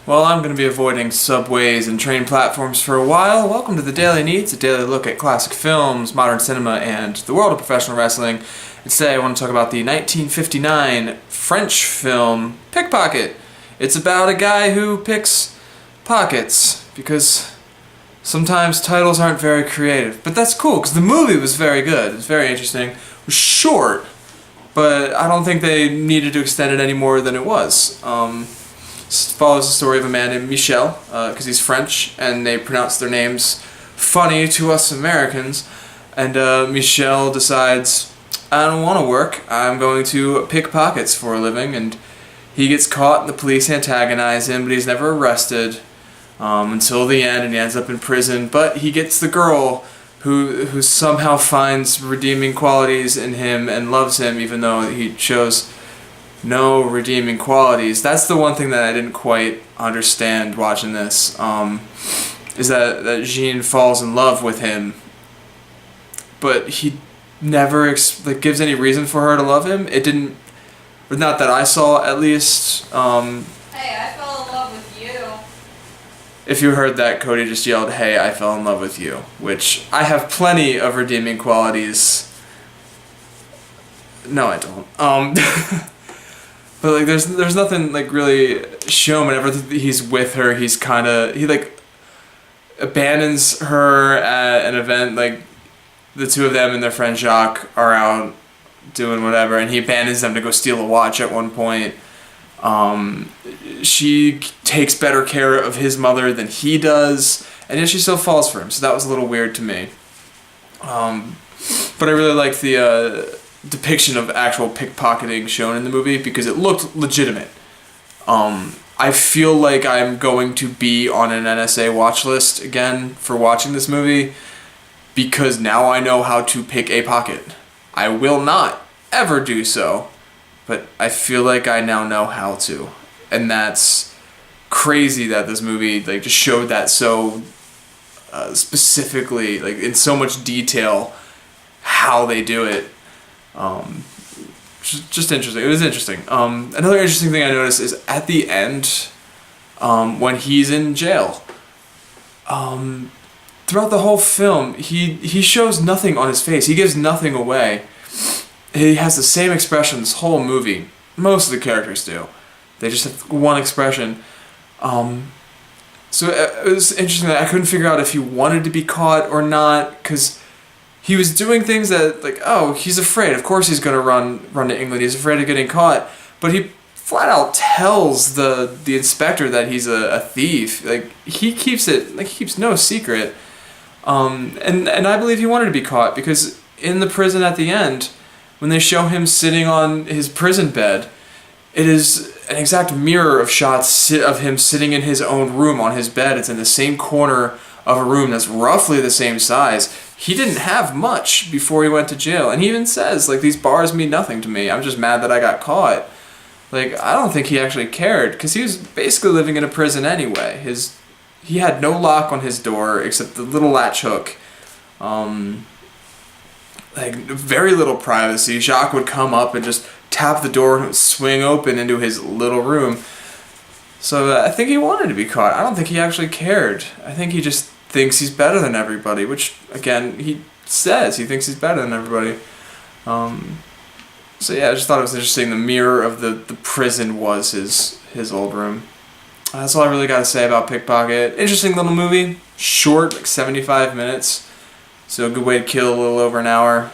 Well, I'm going to be avoiding subways and train platforms for a while. Welcome to the Daily Neitz, a daily look at classic films, modern cinema, and the world of professional wrestling. And today I want to talk about the 1959 French film, Pickpocket. It's about a guy who picks pockets, because sometimes titles aren't very creative. But that's cool, because the movie was very good. It was very interesting. It was short, but I don't think they needed to extend it any more than it was. Follows the story of a man named Michel, because he's French, and they pronounce their names funny to us Americans. And Michel decides, I don't want to work, I'm going to pick pockets for a living, and he gets caught and the police antagonize him, but he's never arrested until the end, and he ends up in prison. But he gets the girl who somehow finds redeeming qualities in him and loves him, even though he shows no redeeming qualities. That's the one thing that I didn't quite understand watching this, is that Jean falls in love with him, but he never gives any reason for her to love him. It didn't, or not that I saw, at least. Hey, I fell in love with you. If you heard that, Cody just yelled, "Hey, I fell in love with you," which I have plenty of redeeming qualities. No, I don't. But like, there's nothing like really shown. Whenever he's with her, he abandons her at an event. Like, the two of them and their friend Jacques are out doing whatever, and he abandons them to go steal a watch at one point. She takes better care of his mother than he does, and yet she still falls for him. So that was a little weird to me. But I really liked the depiction of actual pickpocketing shown in the movie, because it looked legitimate. I feel like I'm going to be on an NSA watch list again for watching this movie, because now I know how to pick a pocket. I will not ever do so, but I feel like I now know how to. And that's crazy that this movie just showed that so specifically, in so much detail, how they do it. Just interesting. It was interesting. Another interesting thing I noticed is at the end, when he's in jail, throughout the whole film, he shows nothing on his face. He gives nothing away. He has the same expression this whole movie. Most of the characters do. They just have one expression. So it was interesting that I couldn't figure out if he wanted to be caught or not, because he was doing things that, oh, he's afraid. Of course he's going to run to England. He's afraid of getting caught. But he flat out tells the inspector that he's a thief. He keeps no secret. And I believe he wanted to be caught, because in the prison at the end, when they show him sitting on his prison bed, it is an exact mirror of shots of him sitting in his own room on his bed. It's in the same corner of a room that's roughly the same size. He didn't have much before he went to jail, and he even says, these bars mean nothing to me. I'm just mad that I got caught. I don't think he actually cared, because he was basically living in a prison anyway. He had no lock on his door except the little latch hook. Very little privacy. Jacques would come up and just tap the door and it would swing open into his little room. So I think he wanted to be caught. I don't think he actually cared. I think he just thinks he's better than everybody, which, again, he says he thinks he's better than everybody. So yeah, I just thought it was interesting. The mirror of the prison was his old room. That's all I really got to say about Pickpocket. Interesting little movie. Short, 75 minutes. So a good way to kill a little over an hour.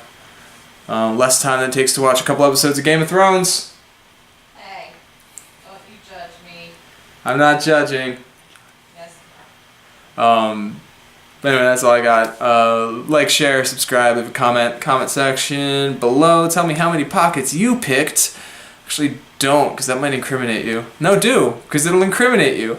Less time than it takes to watch a couple episodes of Game of Thrones. Hey, don't you judge me. I'm not judging. Yes. But anyway, that's all I got. Like, share, subscribe, leave a comment section below. Tell me how many pockets you picked. Actually, don't, because that might incriminate you. No, do, because it'll incriminate you.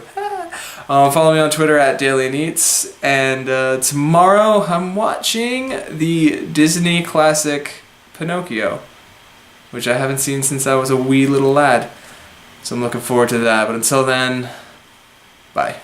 Follow me on Twitter at Daily Neitz. And tomorrow I'm watching the Disney classic Pinocchio, which I haven't seen since I was a wee little lad. So I'm looking forward to that. But until then, bye.